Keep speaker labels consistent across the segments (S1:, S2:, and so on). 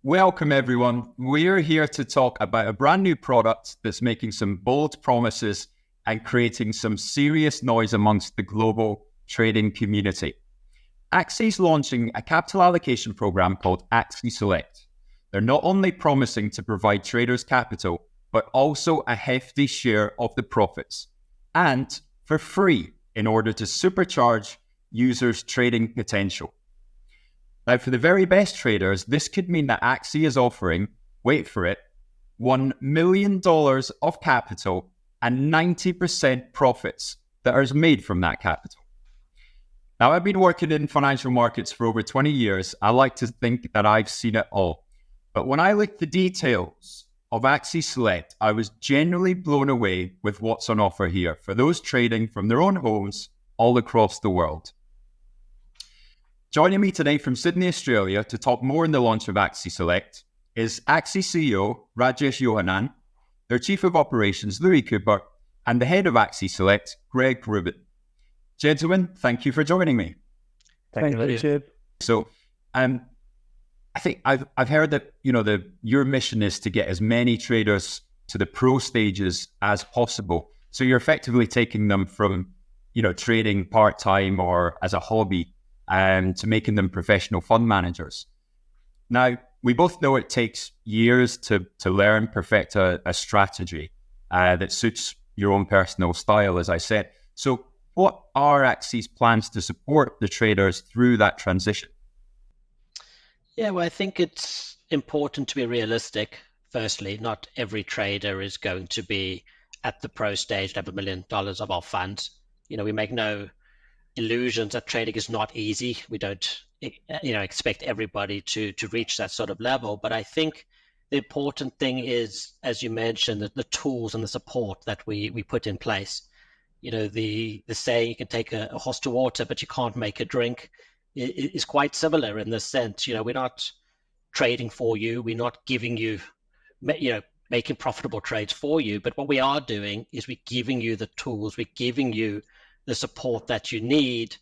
S1: Welcome, everyone. We're here to talk about a brand new product that's making some bold promises and creating some serious noise amongst the global trading community. Axi's launching a capital allocation program called Axi Select. They're not only promising to provide traders capital, but also a hefty share of the profits, and for free in order to supercharge users' trading potential. Now, for the very best traders, this could mean that Axi is offering, wait for it, $1 million of capital and 90% profits that are made from that capital. Now, I've been working in financial markets for over 20 years. I like to think that I've seen it all. But when I looked at the details of Axi Select, I was genuinely blown away with what's on offer here for those trading from their own homes all across the world. Joining me today from Sydney, Australia, to talk more on the launch of Axi Select is Axi CEO Rajesh Yohanan, their Chief of Operations Louis Cooper, and the Head of Axi Select, Greg Rubin. Gentlemen, thank you for joining me.
S2: Thank you, Richard.
S1: So, I think I've heard that your mission is to get as many traders to the pro stages as possible. So you're effectively taking them from trading part time or as a hobby, to making them professional fund managers. Now, we both know it takes years to learn, perfect a strategy that suits your own personal style, as I said. So what are Axi's plans to support the traders through that transition?
S2: Yeah, well, I think it's important to be realistic. Firstly, not every trader is going to be at the pro stage to have $1 million of our funds. We make no illusions that trading is not easy. We don't expect everybody to reach that sort of level. But I think the important thing is, as you mentioned, the tools and the support that we put in place. The saying, you can take a horse to water, but you can't make a drink, is quite similar in this sense. We're not trading for you. We're not giving you, making profitable trades for you. But what we are doing is we're giving you the tools. We're giving you the support that you need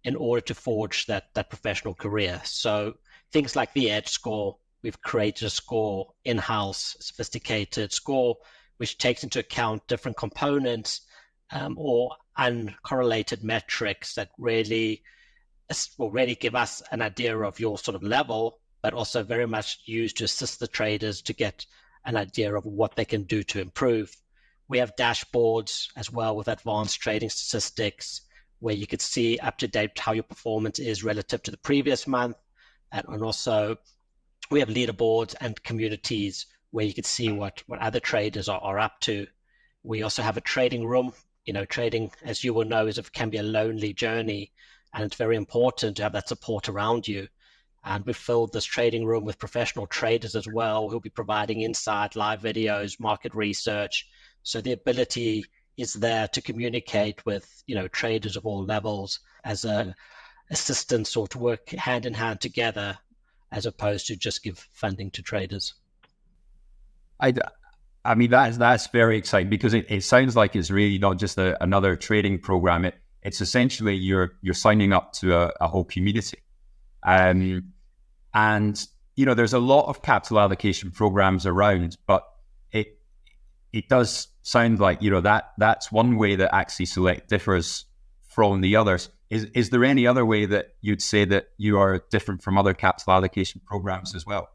S2: in order to forge that professional career. So things like the Edge score, we've created a score in-house, sophisticated score, which takes into account different components or uncorrelated metrics that really give us an idea of your sort of level, but also very much used to assist the traders to get an idea of what they can do to improve. We have dashboards as well with advanced trading statistics where you could see up to date how your performance is relative to the previous month. And also we have leaderboards and communities where you could see what other traders are up to. We also have a trading room. Trading, as you will know, can be a lonely journey, and it's very important to have that support around you. And we've filled this trading room with professional traders as well who'll be providing insight, live videos, market research. So the ability is there to communicate with, traders of all levels as a assistance or to work hand in hand together, as opposed to just give funding to traders.
S1: I mean, that's very exciting because it sounds like it's really not just another trading program. It's essentially you're signing up to a whole community. And there's a lot of capital allocation programs around, but it does sound like, that's one way that Axi Select differs from the others. Is there any other way that you'd say that you are different from other capital allocation programs as well?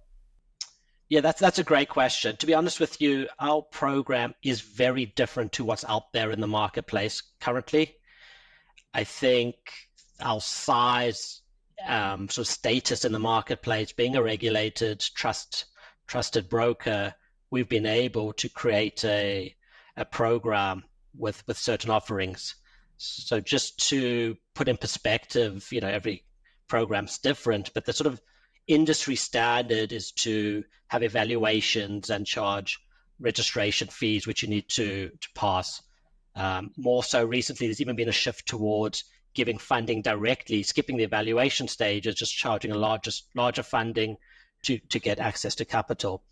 S2: Yeah, that's a great question. To be honest with you, our program is very different to what's out there in the marketplace currently. I think our size, sort of status in the marketplace, being a regulated, trusted broker, we've been able to create a program with certain offerings. So just to put in perspective, every program's different, but the sort of industry standard is to have evaluations and charge registration fees, which you need to pass. More so recently, there's even been a shift towards giving funding directly, skipping the evaluation stages, just charging a larger funding to get access to capital.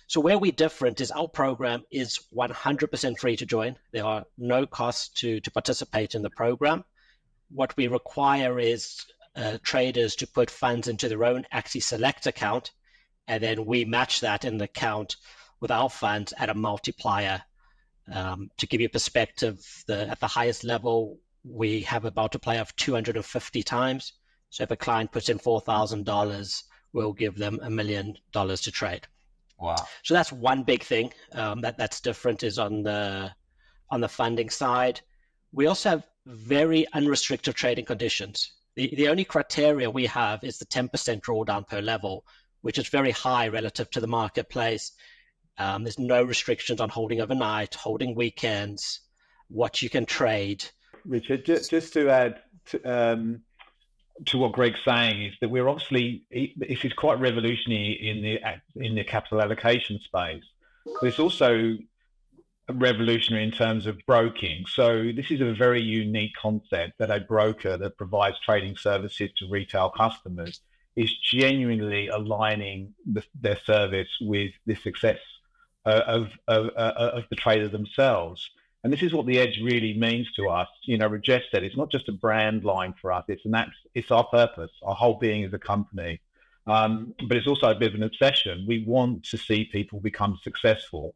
S2: So where we're different is our program is 100% free to join. There are no costs to participate in the program. What we require is traders to put funds into their own Axi Select account, and then we match that in the account with our funds at a multiplier. To give you perspective, at the highest level, we have a multiplier of 250 times. So if a client puts in $4,000, we'll give them $1 million to trade.
S1: Wow.
S2: So that's one big thing that's different is on the funding side. We also have very unrestricted trading conditions. The only criteria we have is the 10% drawdown per level, which is very high relative to the marketplace. There's no restrictions on holding overnight, holding weekends, what you can trade.
S3: Richard, just to add to what Greg's saying is that we're obviously, this is quite revolutionary in the capital allocation space, but it's also revolutionary in terms of broking. So this is a very unique concept that a broker that provides trading services to retail customers is genuinely aligning their service with the success of the trader themselves. And this is what the edge really means to us. Rajesh said, it's not just a brand line for us. It's our purpose, our whole being as a company. But it's also a bit of an obsession. We want to see people become successful.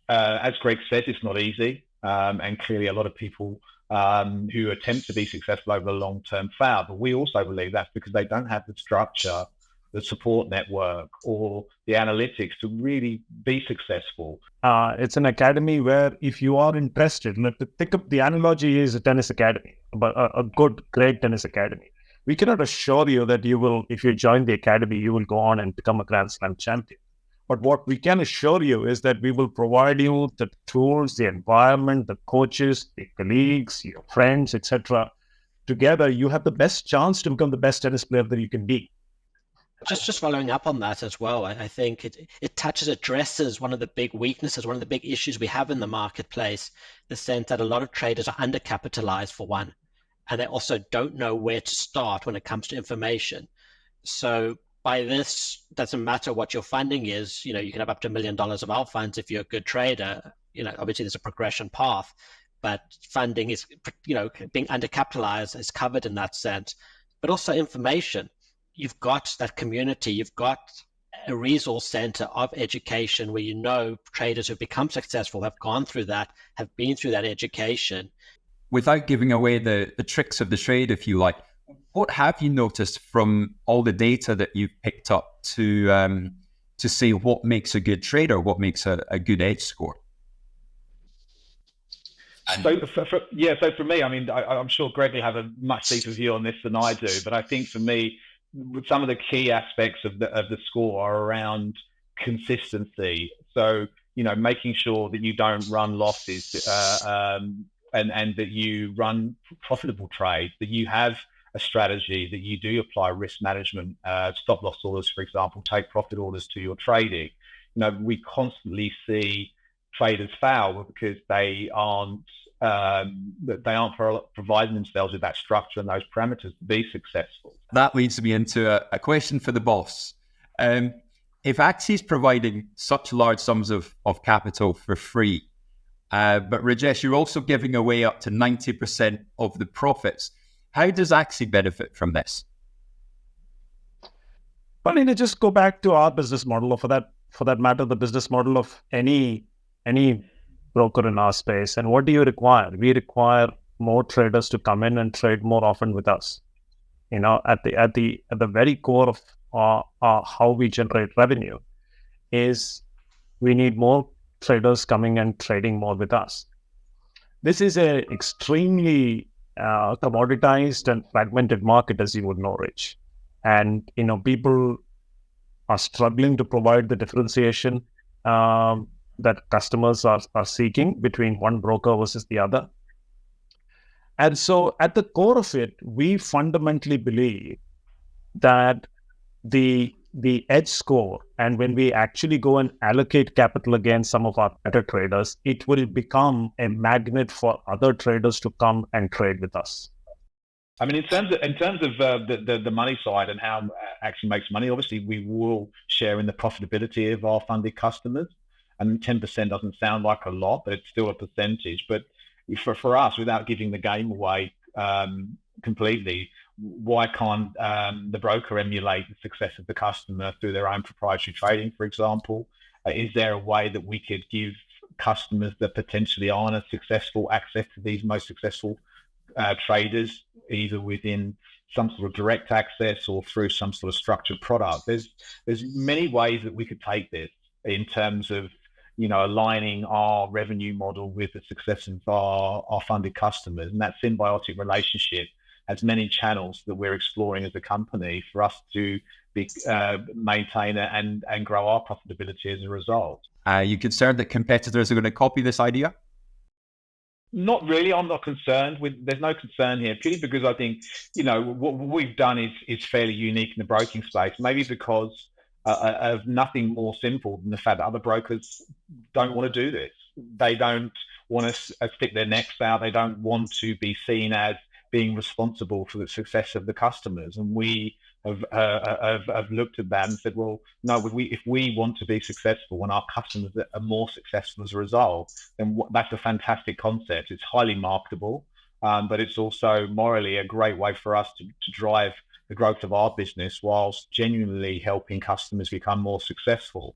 S3: As Greg said, it's not easy. And clearly a lot of people who attempt to be successful over the long term fail. But we also believe that's because they don't have the structure, the support network, or the analytics to really be successful.
S4: It's an academy where if you are interested, to pick up the analogy is a tennis academy, but a great tennis academy. We cannot assure you that you will, if you join the academy, you will go on and become a Grand Slam champion. But what we can assure you is that we will provide you the tools, the environment, the coaches, the colleagues, your friends, etc. Together, you have the best chance to become the best tennis player that you can be.
S2: Just following up on that as well, I think it addresses one of the big weaknesses, one of the big issues we have in the marketplace, the sense that a lot of traders are undercapitalized for one, and they also don't know where to start when it comes to information. So by this, doesn't matter what your funding is, you can have up to $1 million of our funds if you're a good trader. Obviously there's a progression path, but funding is, being undercapitalized is covered in that sense, but also information. You've got that community, you've got a resource center of education where traders who've become successful have gone through that, have been through that education.
S1: Without giving away the tricks of the trade, if you like, what have you noticed from all the data that you've picked up to say what makes a good trader, what makes a good edge score?
S3: So for me, I'm sure Greg will have a much deeper view on this than I do, but I think for me, some of the key aspects of the score are around consistency. So, making sure that you don't run losses and that you run profitable trades, that you have a strategy, that you do apply risk management, stop loss orders, for example, take profit orders to your trading. We constantly see traders fail because they aren't providing themselves with that structure and those parameters to be successful.
S1: That leads me into a question for the boss. If Axi is providing such large sums of capital for free, but Rajesh, you're also giving away up to 90% of the profits, how does Axi benefit from this?
S4: Well, just go back to our business model, or for that matter, the business model of any broker in our space. And what do you require? We require more traders to come in and trade more often with us. At the very core of how we generate revenue is we need more traders coming and trading more with us. This is a extremely commoditized and fragmented market, as you would know, Rich. And people are struggling to provide the differentiation that customers are seeking between one broker versus the other. And so at the core of it, we fundamentally believe that the edge score, and when we actually go and allocate capital against some of our better traders, it will become a magnet for other traders to come and trade with us.
S3: In terms of the money side and how Axi makes money, obviously we will share in the profitability of our funded customers. And 10% doesn't sound like a lot, but it's still a percentage. But for us, without giving the game away completely. Why can't the broker emulate the success of the customer through their own proprietary trading, for example? Is there a way that we could give customers that potentially aren't as successful access to these most successful traders, either within some sort of direct access or through some sort of structured product? There's many ways that we could take this in terms of, you know, aligning our revenue model with the success of our funded customers, and that symbiotic relationship has many channels that we're exploring as a company for us to be, maintain and grow our profitability as a result.
S1: Are you concerned that competitors are going to copy this idea?
S3: Not really. I'm not concerned. There's no concern here, purely because I think, you know, what we've done is fairly unique in the broking space. Maybe because of nothing more simple than the fact that other brokers don't want to do this. They don't want to stick their necks out. They don't want to be seen as being responsible for the success of the customers. And we have looked at that and said, well, no, if we want to be successful and our customers are more successful as a result, then that's a fantastic concept. It's highly marketable, but it's also morally a great way for us to drive the growth of our business whilst genuinely helping customers become more successful.